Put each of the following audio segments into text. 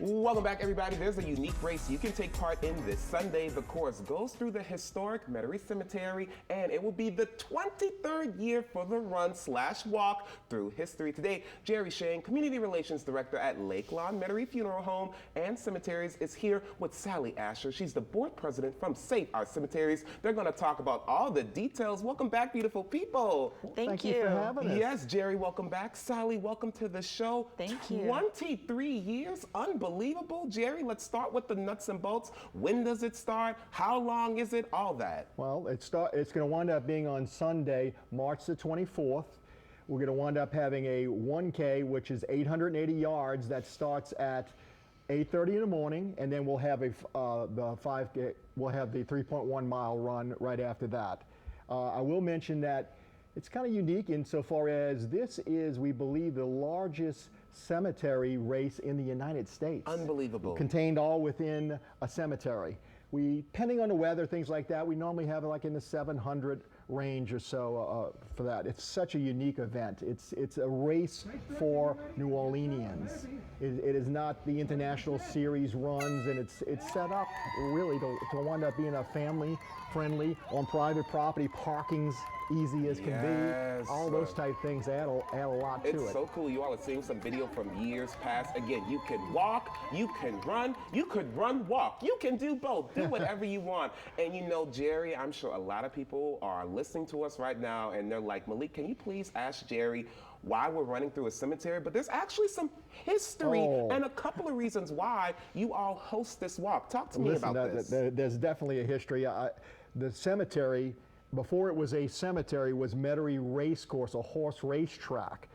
Welcome back, everybody. There's a unique race you can take part in this Sunday. The course goes through the historic Metairie Cemetery, and it will be the 23rd year for the run/walk through history. Today, Jerry Shane, Community Relations Director at Lakelon Metairie Funeral Home and Cemeteries, is here with Sally Asher. She's the board president from Save Our Cemeteries. They're going to talk about all the details. Welcome back, beautiful people. Thank you for having us. Yes, Jerry, welcome back. Sally, welcome to the show. Thank you. 23 years, unbelievable. Jerry, let's start with the nuts and bolts. When does it start? How long is it? All that. Well, it's going to wind up being on Sunday, March the 24th. We're going to wind up having a 1K, which is 880 yards. That starts at 8:30 in the morning, and then we'll have the 5K. We'll have the 3.1 mile run right after that. I will mention that it's kind of unique insofar as this is, we believe, the largest cemetery race in the United States. Unbelievable. Contained all within a cemetery. Depending on the weather, things like that, we normally have it like in the 700 range or so for that. It's such a unique event. It's a race for New Orleanians. It is not the international series runs, and it's set up really to wind up being a family friendly, on private property, parking's easy as can be. All those type things add a lot to it. It's so cool. You all are seeing some video from years past. Again, you can walk, you can run, you could run, walk. You can do both. Do whatever you want. And you know, Jerry, I'm sure a lot of people are listening to us right now and they're like, Malik, can you please ask Jerry why we're running through a cemetery? But there's actually some history and a couple of reasons why you all host this walk. Talk to me about this. There's definitely a history. The cemetery, before it was a cemetery, was Metairie Racecourse, a horse racetrack.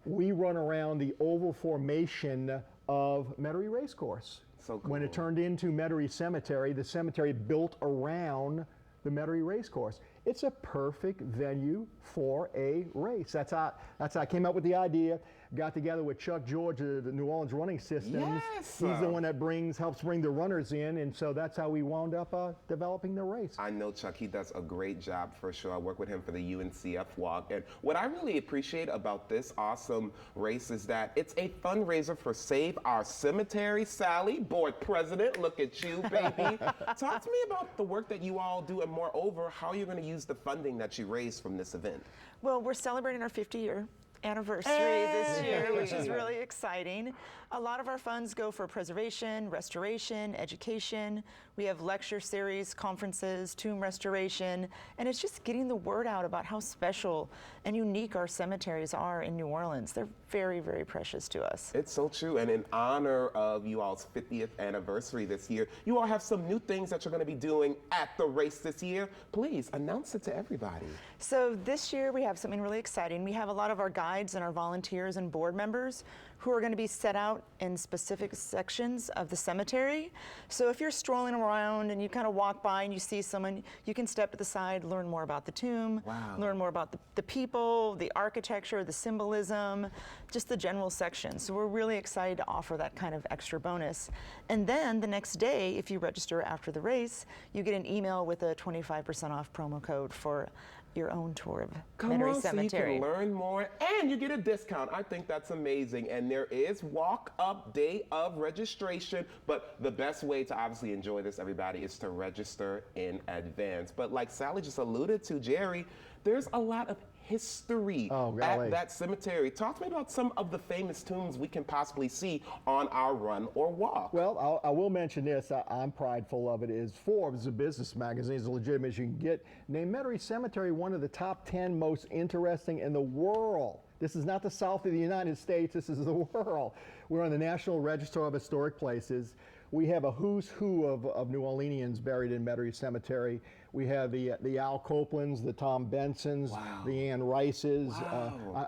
We run around the oval formation of Metairie Racecourse. So cool. When it turned into Metairie Cemetery, the cemetery built around the Metairie Racecourse. It's a perfect venue for a race. That's how I came up with the idea. Got together with Chuck George of the New Orleans Running Systems. Yes. He's the one that helps bring the runners in, and so that's how we wound up developing the race. I know Chuck, he does a great job for sure. I work with him for the UNCF walk. And what I really appreciate about this awesome race is that it's a fundraiser for Save Our Cemetery. Sally, board president, look at you, baby. Talk to me about the work that you all do, and moreover, how you're going to use the funding that you raise from this event. Well, we're celebrating our 50-year anniversary this year, which is really exciting. A lot of our funds go for preservation, restoration, education. We have lecture series, conferences, tomb restoration, and it's just getting the word out about how special and unique our cemeteries are in New Orleans. They're very, very precious to us. It's so true, and in honor of you all's 50th anniversary this year, you all have some new things that you're going to be doing at the race this year. Please announce it to everybody. So this year we have something really exciting. We have a lot of our guides and our volunteers and board members who are going to be set out in specific sections of the cemetery. So if you're strolling around and you kind of walk by and you see someone, you can step to the side, learn more about the tomb, learn more about the people, the architecture, the symbolism, just the general section. So we're really excited to offer that kind of extra bonus. And then the next day, if you register after the race, you get an email with a 25% off promo code for your own tour of Metairie Cemetery. So you can learn more and you get a discount. I think that's amazing. And there is walk-up day of registration, but the best way to obviously enjoy this, everybody, is to register in advance. But like Sally just alluded to, Jerry, there's a lot of history at that cemetery. Talk to me about some of the famous tombs we can possibly see on our run or walk. Well, I will mention this. I'm prideful of it. Is Forbes, a business magazine, as legitimate as you can get, named Metairie Cemetery one of the top 10 most interesting in the world. This is not the South of the United States. This is the world. We're on the National Register of Historic Places. We have a who's who of New Orleanians buried in Metairie Cemetery. We have the Al Copelands, the Tom Bensons, the Ann Rices.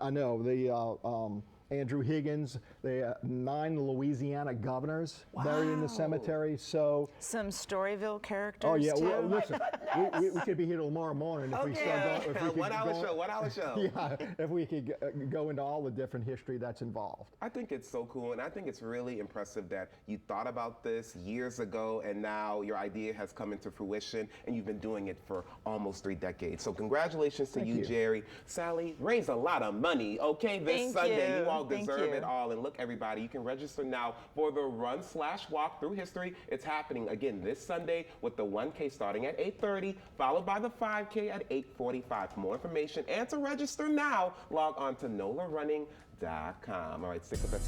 I know the Andrew Higgins, the 9 Louisiana governors buried in the cemetery. So some Storyville characters. Oh yeah, too. well, listen, we could be here tomorrow morning if we start going. If we could 1 hour show. Yeah, if we could go into all the different history that's involved. I think it's so cool, and I think it's really impressive that you thought about this years ago, and now your idea has come into fruition, and you've been doing it for almost 3 decades. So congratulations to you, Jerry. Sally, raise a lot of money, okay? This Sunday, you all all Thank deserve you. it all. And look, everybody, you can register now for the Run/Walk Through History. It's happening again this Sunday with the 1K starting at 8:30, followed by the 5K at 8:45. For more information and to register now, log on to nolarunning.com. All right, stick with us.